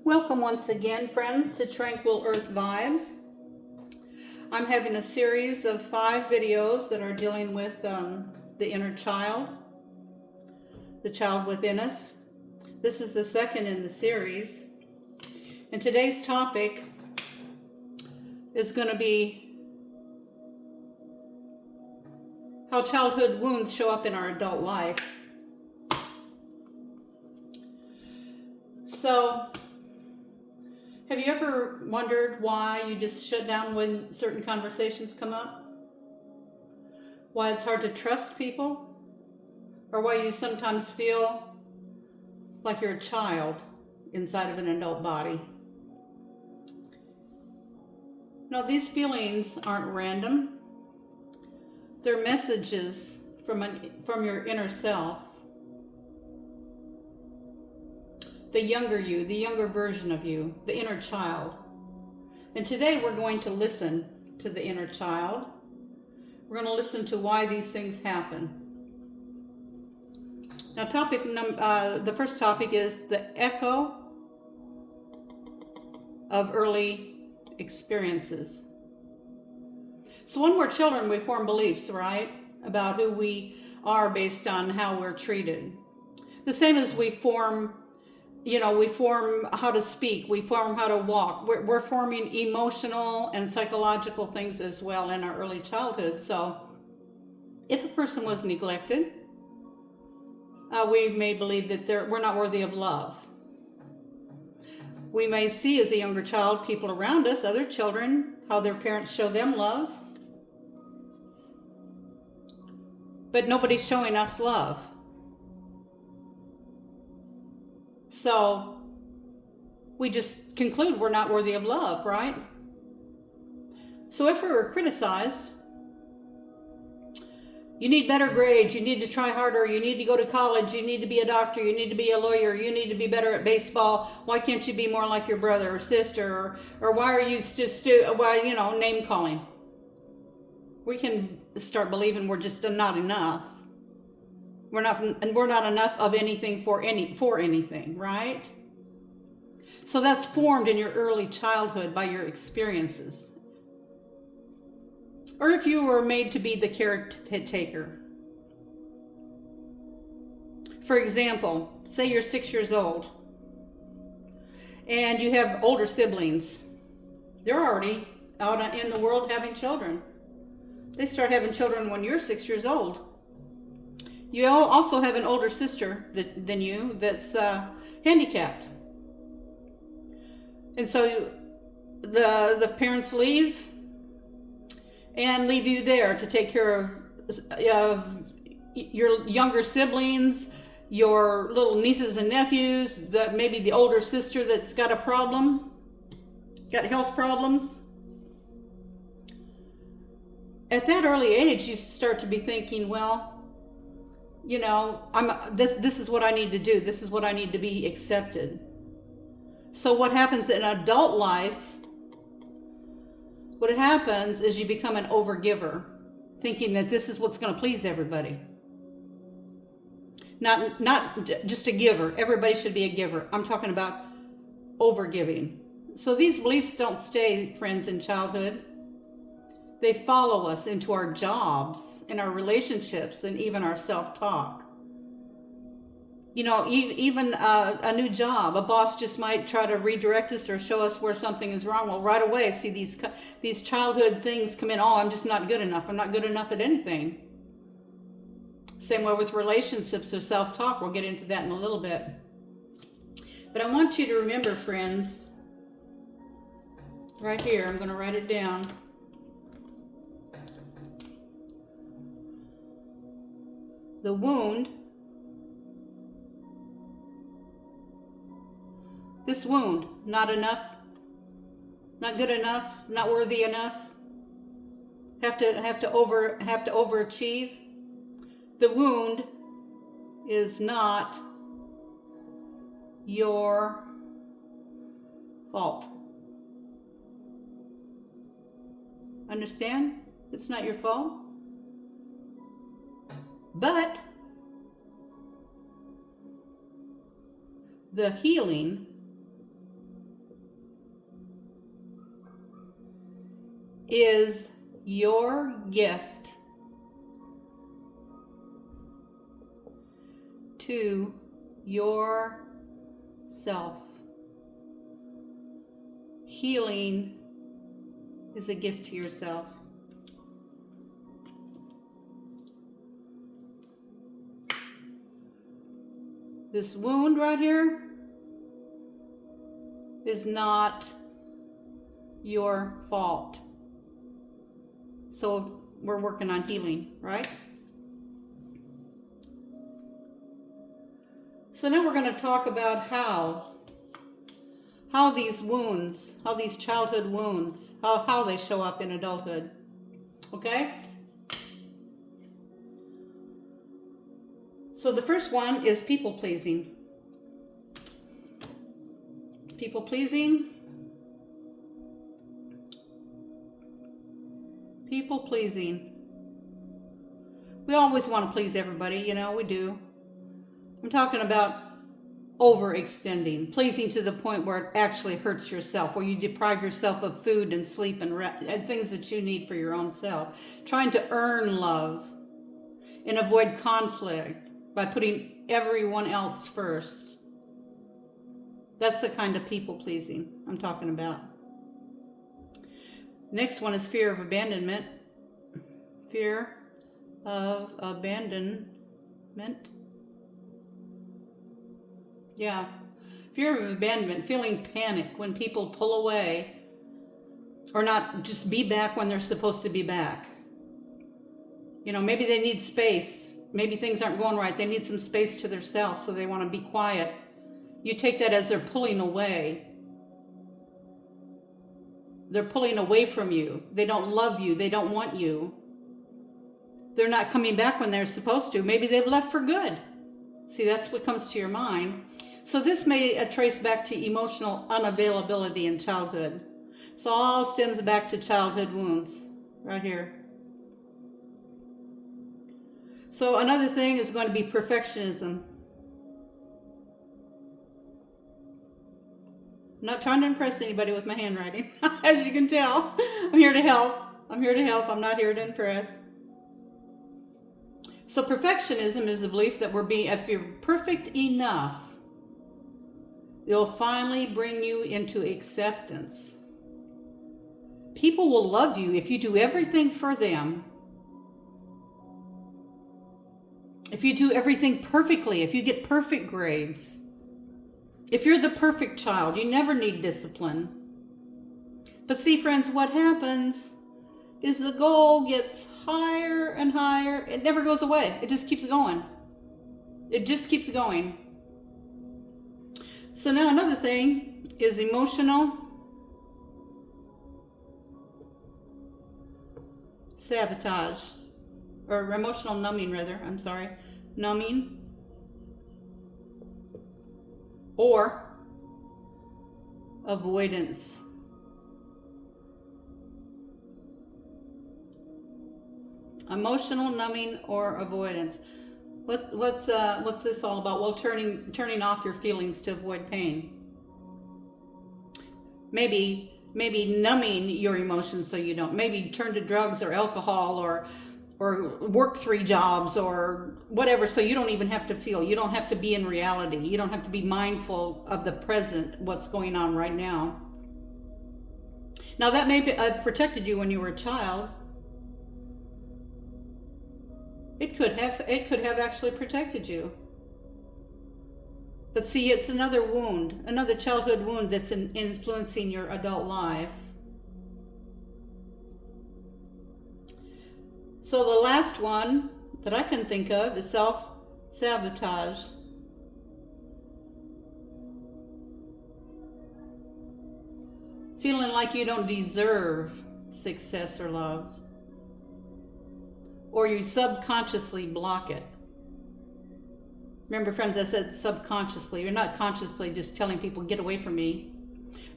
Welcome once again, friends, to Tranquil Earth Vibes. I'm having a series of 5 videos that are dealing with the inner child, the child within us. This is the second in the series. And today's topic is going to be how childhood wounds show up in our adult life. So, have you ever wondered why you just shut down when certain conversations come up? Why it's hard to trust people? Or why you sometimes feel like you're a child inside of an adult body? No, these feelings aren't random. They're messages from your inner self. The younger you, the younger version of you, the inner child. And today we're going to listen to the inner child. We're going to listen to why these things happen. Now, the first topic is the echo of early experiences. So when we're children, we form beliefs, right? About who we are based on how we're treated. The same as we form how to speak, we form how to walk. We're forming emotional and psychological things as well in our early childhood. So if a person was neglected, we may believe that we're not worthy of love. We may see as a younger child people around us, other children, how their parents show them love. But nobody's showing us love. So we just conclude we're not worthy of love, right? So if we were criticized, you need better grades, you need to try harder, you need to go to college, you need to be a doctor, you need to be a lawyer, you need to be better at baseball, why can't you be more like your brother or sister, or why are you just, name calling. We can start believing we're just not enough. We're not enough of anything for anything, right? So that's formed in your early childhood by your experiences. Or if you were made to be the caretaker. For example, say you're 6 years old and you have older siblings. They're already out in the world having children. They start having children when you're 6 years old. You also have an older sister than you that's handicapped. And so the parents leave and leave you there to take care of your younger siblings, your little nieces and nephews, maybe the older sister that's got a problem, got health problems. At that early age, you start to be thinking, well, this is what I need to do. This is what I need to be accepted. So what happens in adult life, what happens is you become an overgiver, thinking that this is what's going to please everybody. Not just a giver. Everybody should be a giver. I'm talking about overgiving. So these beliefs don't stay, friends, in childhood. They follow us into our jobs, in our relationships, and even our self-talk. Even a new job, a boss just might try to redirect us or show us where something is wrong. Well, right away, see these childhood things come in. Oh, I'm just not good enough. I'm not good enough at anything. Same way with relationships or self-talk. We'll get into that in a little bit. But I want you to remember, friends, right here, I'm going to write it down. The wound, this wound, not enough, not good enough, not worthy enough, have to overachieve. The wound is not your fault. Understand? It's not your fault. But the healing is your gift to yourself. Healing is a gift to yourself. This wound right here is not your fault. So we're working on healing, right? So now we're going to talk about how these wounds, how these childhood wounds, how they show up in adulthood. Okay? So the first one is people pleasing. People pleasing. People pleasing. We always want to please everybody, you know, we do. I'm talking about overextending, pleasing to the point where it actually hurts yourself, where you deprive yourself of food and sleep and things that you need for your own self. Trying to earn love and avoid conflict by putting everyone else first. That's the kind of people pleasing I'm talking about. Next one is fear of abandonment. Fear of abandonment. Yeah. Fear of abandonment, feeling panic when people pull away or not just be back when they're supposed to be back. You know, maybe they need space. Maybe things aren't going right. They need some space to themselves, so they want to be quiet. You take that as they're pulling away. They're pulling away from you. They don't love you. They don't want you. They're not coming back when they're supposed to. Maybe they've left for good. See, that's what comes to your mind. So this may trace back to emotional unavailability in childhood. So all stems back to childhood wounds right here. So another thing is going to be perfectionism. I'm not trying to impress anybody with my handwriting, as you can tell. I'm here to help. I'm here to help. I'm not here to impress. So perfectionism is the belief that if you're perfect enough, it'll finally bring you into acceptance. People will love you if you do everything for them. If you do everything perfectly, if you get perfect grades. If you're the perfect child, you never need discipline. But see, friends, what happens is the goal gets higher and higher. It never goes away. It just keeps going. It just keeps going. So now another thing is emotional sabotage, or emotional numbing rather, numbing, or avoidance. Emotional numbing or avoidance. What's this all about? Well, turning off your feelings to avoid pain. Maybe numbing your emotions so you don't. Maybe turn to drugs or alcohol or work 3 jobs or whatever, so you don't even have to feel. You don't have to be in reality. You don't have to be mindful of the present, what's going on right now. Now that may have protected you when you were a child. It could have actually protected you. But see, it's another wound, another childhood wound that's influencing your adult life. So the last one that I can think of is self-sabotage. Feeling like you don't deserve success or love. Or you subconsciously block it. Remember, friends, I said subconsciously. You're not consciously just telling people, get away from me.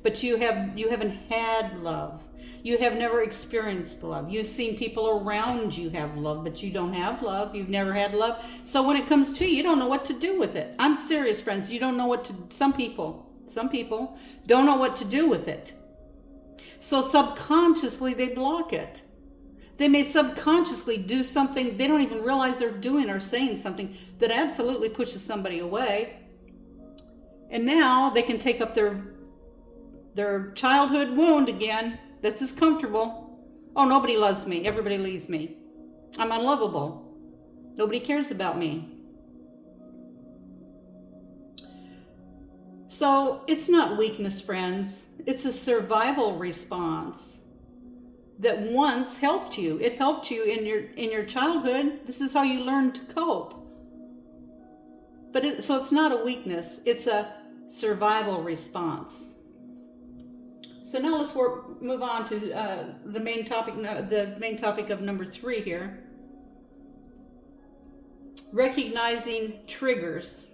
But you haven't had love. You have never experienced love. You've seen people around you have love, but you don't have love. You've never had love. So when it comes to you don't know what to do with it. I'm serious, friends. You don't know what to, some people don't know what to do with it. So subconsciously they block it. They may subconsciously do something they don't even realize they're doing or saying something that absolutely pushes somebody away. And now they can take up their childhood wound again. This is comfortable. Oh, nobody loves me. Everybody leaves me. I'm unlovable. Nobody cares about me. So it's not weakness, friends. It's a survival response that once helped you. It helped you in your childhood. This is how you learned to cope. But so it's not a weakness. It's a survival response. So now let's move on to the main topic of number 3 here. Recognizing triggers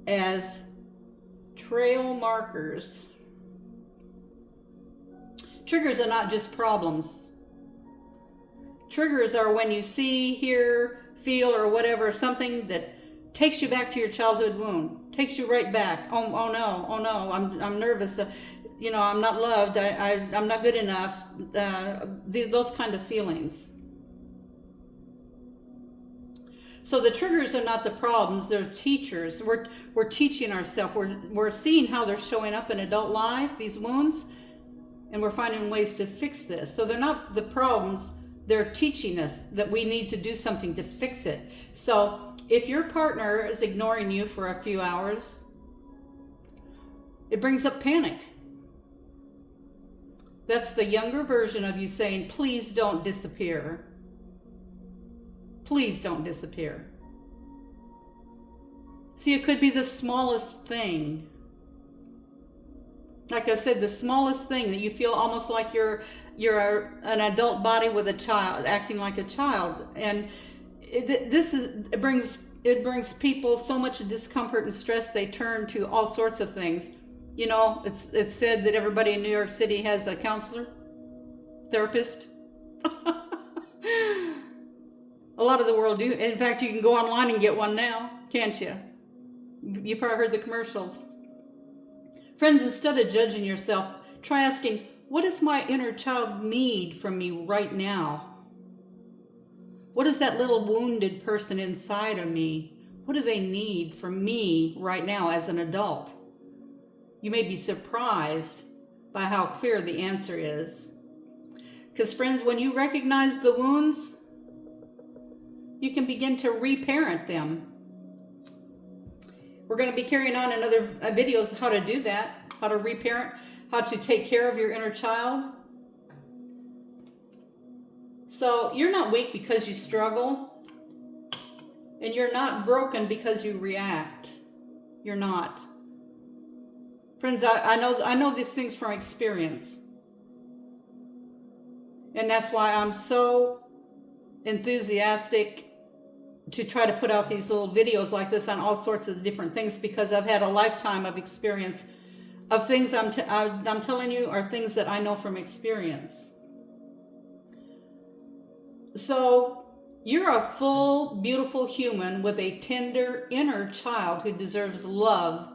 as trail markers. Triggers are not just problems. Triggers are when you see, hear, feel, or whatever, something that takes you back to your childhood wound, takes you right back. Oh no, I'm nervous. I'm not loved. I'm not good enough. Those kind of feelings. So the triggers are not the problems, they're teachers. We're teaching ourselves. We're seeing how they're showing up in adult life, these wounds, and we're finding ways to fix this. So they're not the problems, they're teaching us that we need to do something to fix it. So if your partner is ignoring you for a few hours, it brings up panic. That's the younger version of you saying, please don't disappear. Please don't disappear. See, it could be the smallest thing. Like I said, the smallest thing that you feel almost like you're an adult body with a child, acting like a child. And it brings people so much discomfort and stress, they turn to all sorts of things. It's said that everybody in New York City has a counselor, therapist. A lot of the world do. In fact, you can go online and get one now, can't you? You probably heard the commercials. Friends, instead of judging yourself, try asking, what does my inner child need from me right now? What does that little wounded person inside of me, what do they need from me right now as an adult? You may be surprised by how clear the answer is. Because friends, when you recognize the wounds, you can begin to reparent them. We're going to be carrying on in other videos how to do that, how to reparent, how to take care of your inner child. So you're not weak because you struggle, and you're not broken because you react. You're not. Friends, I know these things from experience. And that's why I'm so enthusiastic to try to put out these little videos like this on all sorts of different things, because I've had a lifetime of experience of things I'm telling you are things that I know from experience. So you're a full, beautiful human with a tender inner child who deserves love,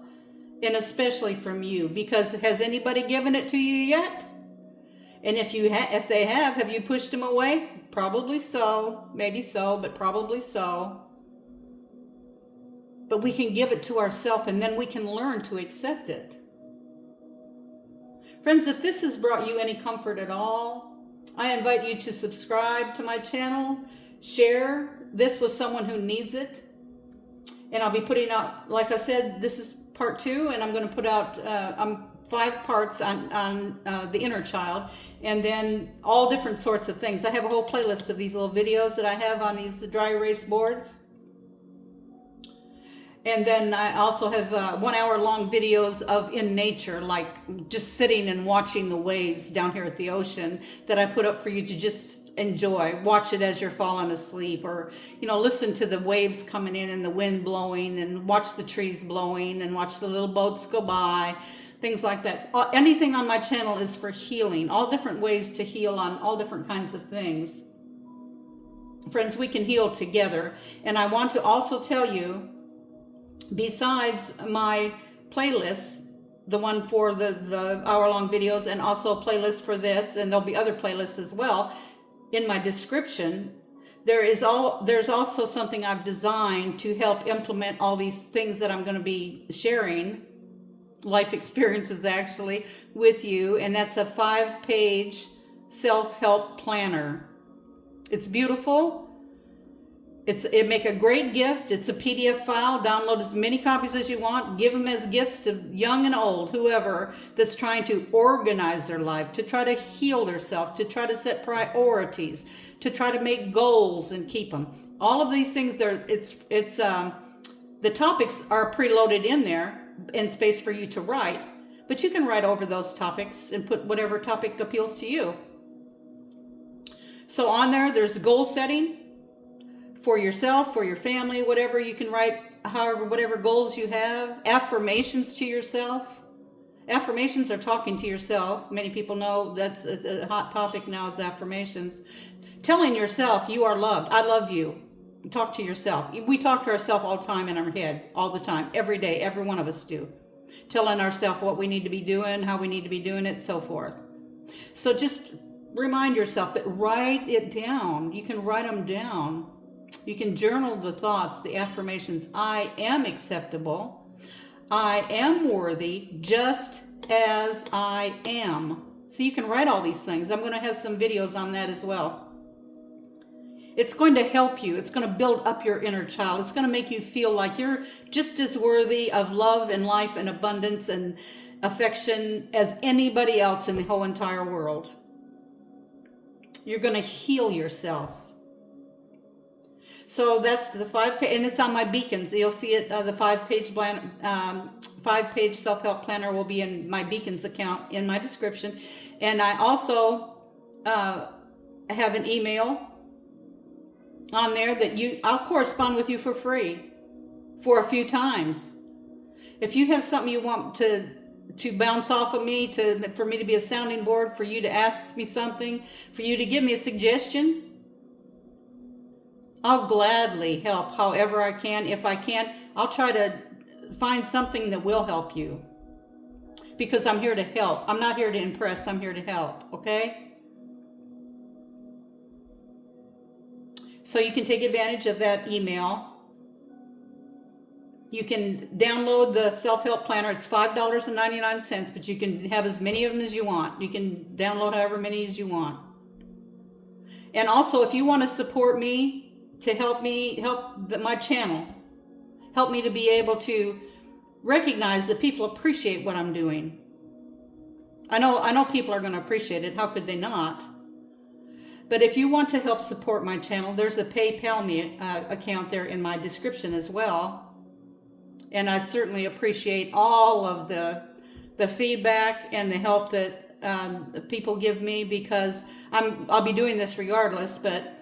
and especially from you, because has anybody given it to you yet? And if they have you pushed them away? Probably so, maybe so, but probably so. But we can give it to ourselves, and then we can learn to accept it. Friends, if this has brought you any comfort at all, I invite you to subscribe to my channel, share this with someone who needs it. And I'll be putting out, like I said, this is part 2, and I'm going to put out 5 parts on the inner child, and then all different sorts of things. I have a whole playlist of these little videos that I have on these dry erase boards. And then I also have 1 hour long videos of in nature, like just sitting and watching the waves down here at the ocean, that I put up for you to just enjoy. Watch it as you're falling asleep, or listen to the waves coming in and the wind blowing, and watch the trees blowing, and watch the little boats go by. Things like that. Anything on my channel is for healing. All different ways to heal on all different kinds of things. Friends, we can heal together. And I want to also tell you, besides my playlists, the one for the hour-long videos, and also a playlist for this, and there'll be other playlists as well in my description. There's also something I've designed to help implement all these things that I'm going to be sharing, life experiences actually, with you, and that's a 5-page self-help planner. It's beautiful. It make a great gift. It's a PDF file. Download as many copies as you want. Give them as gifts to young and old, whoever that's trying to organize their life, to try to heal themselves, to try to set priorities, to try to make goals and keep them. All of these things, the topics are preloaded in there and space for you to write, but you can write over those topics and put whatever topic appeals to you. So on there's goal setting for yourself, for your family, whatever. You can write whatever goals you have. Affirmations to yourself. Affirmations are talking to yourself. Many people know that's a hot topic now, is affirmations. Telling yourself you are loved. I love you. Talk to yourself. We talk to ourselves all the time in our head, all the time, every day. Every one of us do. Telling ourselves what we need to be doing, how we need to be doing it, so forth. So just remind yourself, but write it down. You can write them down. You can journal the thoughts, the affirmations. I am acceptable. I am worthy just as I am. So you can write all these things. I'm going to have some videos on that as well. It's going to help you. It's going to build up your inner child. It's going to make you feel like you're just as worthy of love and life and abundance and affection as anybody else in the whole entire world. You're going to heal yourself. So that's the 5-page, and it's on my beacons. You'll see it. The 5-page plan, 5-page self-help planner will be in my beacons account in my description, and I also have an email on there that I'll correspond with you for free for a few times. If you have something you want to bounce off of me, for me to be a sounding board, for you to ask me something, for you to give me a suggestion, I'll gladly help however I can. If I can't, I'll try to find something that will help you, because I'm here to help. I'm not here to impress. I'm here to help. Okay? So you can take advantage of that email. You can download the self-help planner. It's $5.99, but you can have as many of them as you want. You can download however many as you want. And also, if you want to support me, to help my channel, help me to be able to recognize that people appreciate what I'm doing. I know people are going to appreciate it. How could they not? But if you want to help support my channel, there's a PayPal me account there in my description as well. And I certainly appreciate all of the feedback and the help that people give me, because I'll be doing this regardless, but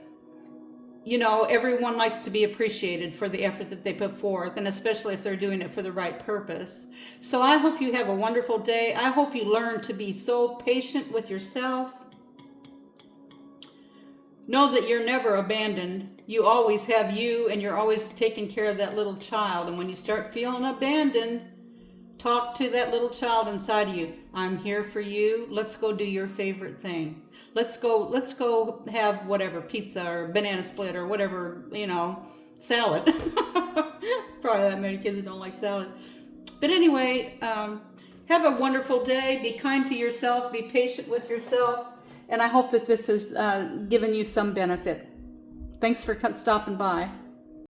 you know, everyone likes to be appreciated for the effort that they put forth, and especially if they're doing it for the right purpose. So I hope you have a wonderful day. I hope you learn to be so patient with yourself. Know that you're never abandoned. You always have you, and you're always taking care of that little child. And when you start feeling abandoned, talk to that little child inside of you. I'm here for you. Let's go do your favorite thing. Let's go have whatever, pizza or banana split or whatever, salad. Probably that many kids that don't like salad. But anyway, have a wonderful day. Be kind to yourself. Be patient with yourself. And I hope that this has given you some benefit. Thanks for stopping by.